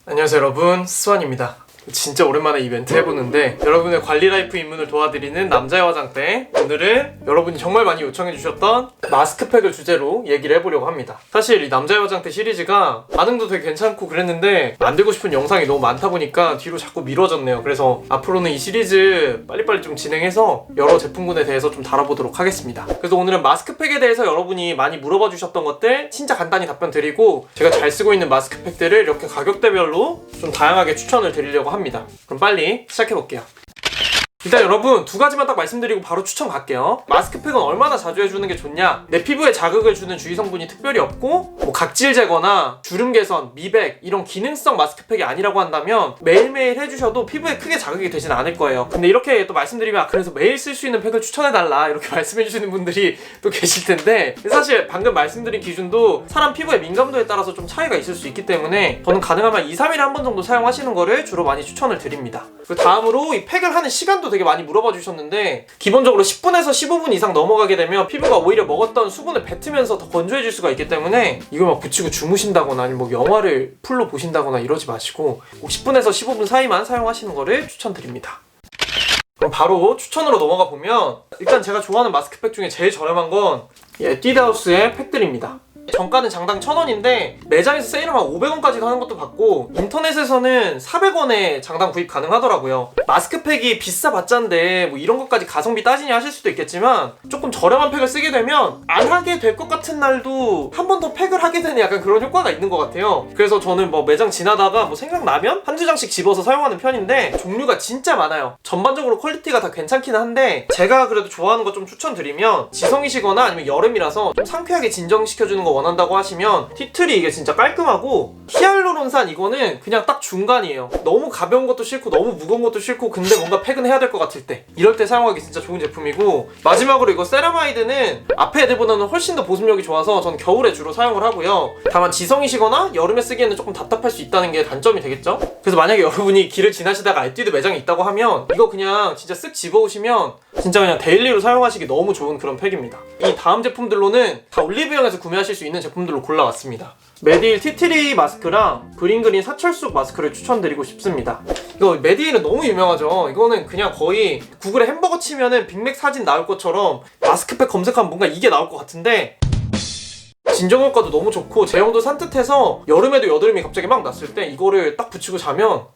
안녕하세요 여러분, 스완입니다. 진짜 오랜만에 이벤트 해보는데 여러분의 관리 라이프 입문을 도와드리는 남자의 화장대, 오늘은 여러분이 정말 많이 요청해주셨던 마스크팩을 주제로 얘기를 해보려고 합니다. 사실 이 남자의 화장대 시리즈가 반응도 되게 괜찮고 그랬는데 만들고 싶은 영상이 너무 많다 보니까 뒤로 자꾸 미뤄졌네요. 그래서 앞으로는 이 시리즈 빨리빨리 좀 진행해서 여러 제품군에 대해서 좀 다뤄보도록 하겠습니다. 그래서 오늘은 마스크팩에 대해서 여러분이 많이 물어봐 주셨던 것들 진짜 간단히 답변 드리고, 제가 잘 쓰고 있는 마스크팩들을 이렇게 가격대별로 좀 다양하게 추천을 드리려고 합니다. 그럼 빨리 시작해볼게요. 일단 여러분 두 가지만 딱 말씀드리고 바로 추천 갈게요. 마스크팩은 얼마나 자주 해주는 게 좋냐? 내 피부에 자극을 주는 주위 성분이 특별히 없고 뭐 각질 제거나 주름 개선, 미백 이런 기능성 마스크팩이 아니라고 한다면 매일매일 해주셔도 피부에 크게 자극이 되진 않을 거예요. 근데 이렇게 또 말씀드리면 그래서 매일 쓸 수 있는 팩을 추천해달라 이렇게 말씀해주시는 분들이 또 계실 텐데, 사실 방금 말씀드린 기준도 사람 피부의 민감도에 따라서 좀 차이가 있을 수 있기 때문에 저는 가능하면 2-3일에 한 번 정도 사용하시는 거를 주로 많이 추천을 드립니다. 그리고 다음으로 이 팩을 하는 시간도 되게 많이 물어봐 주셨는데, 기본적으로 10분에서 15분 이상 넘어가게 되면 피부가 오히려 먹었던 수분을 뱉으면서 더 건조해질 수가 있기 때문에 이걸 막 붙이고 주무신다거나 아니면 뭐 영화를 풀로 보신다거나 이러지 마시고 꼭 10분에서 15분 사이만 사용하시는 거를 추천드립니다. 그럼 바로 추천으로 넘어가 보면, 일단 제가 좋아하는 마스크팩 중에 제일 저렴한 건 이 에뛰드하우스의 팩들입니다. 정가는 장당 1,000원인데 매장에서 세일하면 500원까지 하는 것도 봤고, 인터넷에서는 400원에 장당 구입 가능하더라고요. 마스크팩이 비싸봤자인데 뭐 이런 것까지 가성비 따지냐 하실 수도 있겠지만, 조금 저렴한 팩을 쓰게 되면 안 하게 될 것 같은 날도 한 번 더 팩을 하게 되는 약간 그런 효과가 있는 것 같아요. 그래서 저는 뭐 매장 지나다가 뭐 생각나면 한두 장씩 집어서 사용하는 편인데 종류가 진짜 많아요. 전반적으로 퀄리티가 다 괜찮긴 한데, 제가 그래도 좋아하는 거 좀 추천드리면, 지성이시거나 아니면 여름이라서 좀 상쾌하게 진정시켜주는 거 원한다고 하시면 티트리, 이게 진짜 깔끔하고, 히알루론산 이거는 그냥 딱 중간이에요. 너무 가벼운 것도 싫고 너무 무거운 것도 싫고 근데 뭔가 팩은 해야 될 것 같을 때, 이럴 때 사용하기 진짜 좋은 제품이고, 마지막으로 이거 세라마이드는 앞에 애들보다는 훨씬 더 보습력이 좋아서 전 겨울에 주로 사용을 하고요. 다만 지성이시거나 여름에 쓰기에는 조금 답답할 수 있다는 게 단점이 되겠죠? 그래서 만약에 여러분이 길을 지나시다가 에뛰드 매장이 있다고 하면 이거 그냥 진짜 쓱 집어오시면 진짜 그냥 데일리로 사용하시기 너무 좋은 그런 팩입니다. 이 다음 제품들로는 다 올리브영에서 구매하실 수 있는 제품들로 골라왔습니다. 메디힐 티트리 마스크랑 그린그린 사철쑥 마스크를 추천드리고 싶습니다. 이거 메디힐은 너무 유명하죠. 이거는 그냥 거의 구글에 햄버거 치면은 빅맥 사진 나올 것처럼 마스크팩 검색하면 뭔가 이게 나올 것 같은데, 진정 효과도 너무 좋고 제형도 산뜻해서 여름에도 여드름이 갑자기 막 났을 때 이거를 딱 붙이고 자면,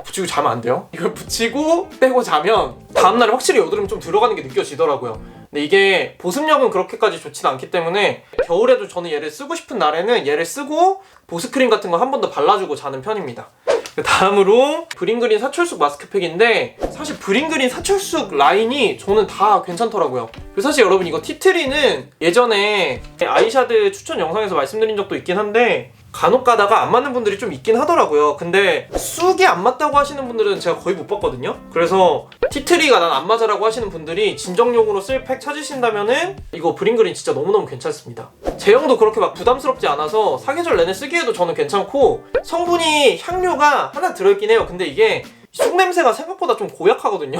붙이고 자면 안 돼요? 이걸 붙이고 빼고 자면 다음날에 확실히 여드름 좀 들어가는 게 느껴지더라고요. 근데 이게 보습력은 그렇게까지 좋진 않기 때문에 겨울에도 저는 얘를 쓰고 싶은 날에는 얘를 쓰고 보습크림 같은 거 한 번 더 발라주고 자는 편입니다. 다음으로 브링그린 사철쑥 마스크팩인데, 사실 브링그린 사철쑥 라인이 저는 다 괜찮더라고요. 그리고 사실 여러분 이거 티트리는 예전에 아이샤드 추천 영상에서 말씀드린 적도 있긴 한데 간혹 가다가 안 맞는 분들이 좀 있긴 하더라고요. 근데 쑥이 안 맞다고 하시는 분들은 제가 거의 못 봤거든요. 그래서 티트리가 난 안 맞아라고 하시는 분들이 진정용으로 쓸 팩 찾으신다면은 이거 브링그린 진짜 너무너무 괜찮습니다. 제형도 그렇게 막 부담스럽지 않아서 사계절 내내 쓰기에도 저는 괜찮고, 성분이 향료가 하나 들어있긴 해요. 근데 이게 쑥 냄새가 생각보다 좀 고약하거든요.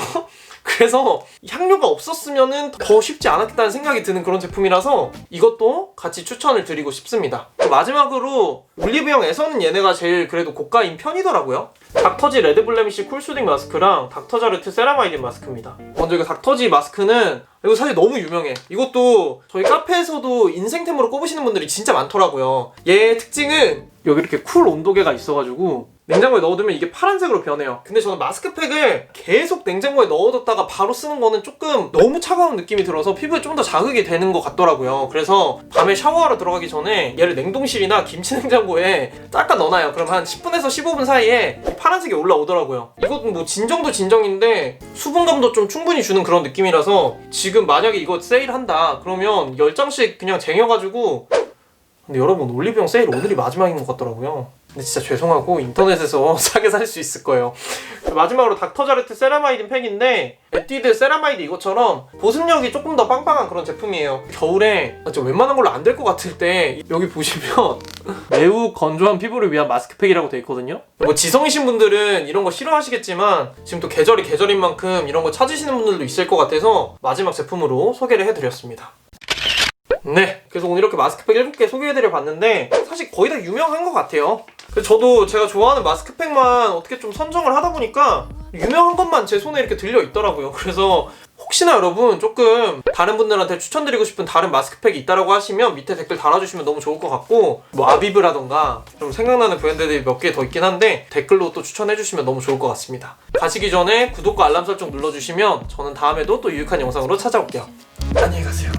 그래서 향료가 없었으면 더 쉽지 않았겠다는 생각이 드는 그런 제품이라서 이것도 같이 추천을 드리고 싶습니다. 마지막으로 올리브영에서는 얘네가 제일 그래도 고가인 편이더라고요. 닥터지 레드블레미쉬 쿨수딩 마스크랑 닥터자르트 세라마이딘 마스크입니다. 먼저 이거 닥터지 마스크는 이거 사실 너무 유명해. 이것도 저희 카페에서도 인생템으로 꼽으시는 분들이 진짜 많더라고요. 얘의 특징은 여기 이렇게 쿨 온도계가 있어가지고 냉장고에 넣어두면 이게 파란색으로 변해요. 근데 저는 마스크팩을 계속 냉장고에 넣어뒀다가 바로 쓰는 거는 조금 너무 차가운 느낌이 들어서 피부에 좀 더 자극이 되는 것 같더라고요. 그래서 밤에 샤워하러 들어가기 전에 얘를 냉동실이나 김치 냉장고에 잠깐 넣어놔요. 그럼 한 10분에서 15분 사이에 파란색이 올라오더라고요. 이것도 뭐 진정도 진정인데 수분감도 좀 충분히 주는 그런 느낌이라서, 지금 만약에 이거 세일한다 그러면 10장씩 그냥 쟁여가지고, 근데 여러분 올리브영 세일 오늘이 마지막인 것 같더라고요. 근데 진짜 죄송하고 인터넷에서 싸게 살 수 있을 거예요. 마지막으로 닥터자르트 세라마이딘 팩인데, 에뛰드 세라마이드 이것처럼 보습력이 조금 더 빵빵한 그런 제품이에요. 겨울에 진짜 웬만한 걸로 안 될 것 같을 때 여기 보시면 매우 건조한 피부를 위한 마스크팩이라고 되어 있거든요. 뭐 지성이신 분들은 이런 거 싫어하시겠지만 지금 또 계절이 계절인 만큼 이런 거 찾으시는 분들도 있을 것 같아서 마지막 제품으로 소개를 해드렸습니다. 네, 그래서 오늘 이렇게 마스크팩 7개 소개해드려 봤는데 사실 거의 다 유명한 것 같아요. 그래서 저도 제가 좋아하는 마스크팩만 어떻게 좀 선정을 하다 보니까 유명한 것만 제 손에 이렇게 들려 있더라고요. 그래서 혹시나 여러분 조금 다른 분들한테 추천드리고 싶은 다른 마스크팩이 있다라고 하시면 밑에 댓글 달아주시면 너무 좋을 것 같고, 뭐 아비브라던가 좀 생각나는 브랜드들이 몇 개 더 있긴 한데 댓글로 또 추천해주시면 너무 좋을 것 같습니다. 가시기 전에 구독과 알람 설정 눌러주시면 저는 다음에도 또 유익한 영상으로 찾아올게요. 안녕히 가세요.